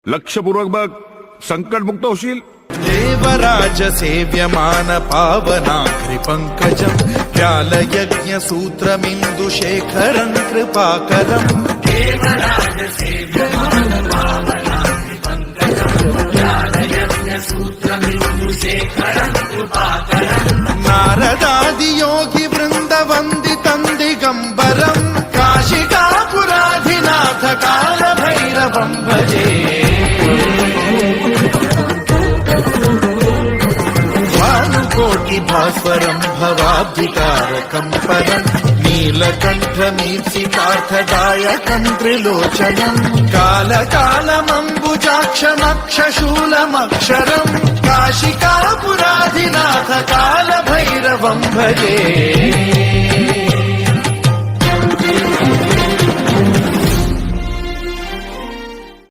लक्षपूर्वक बघ, संकटमुक्त होशील. देवराज सेव्यमान पावनाग्रि पंकजम् व्यालयज्ञ सूत्रमिन्दुशेखरं कृपाकरम्. देवराज सेव्यमान पावनाग्रि पंकजम् व्यालयज्ञ सूत्रमिन्दुशेखरं कृपाकरम्. नारदादि योगि वृन्द वन्दितं दिगम्बरम् काशिकापुराधिनाथ काल भैरवं भजे. कोटि भास्वरं भवाब्धिकारकं परं नीलकण्ठमीप्सितार्थदायकं त्रिलोचनं कालकालमम्बुजाक्षमक्षशूलमक्षरं काशिकापुराधिनाथ कालभैरवं भजे.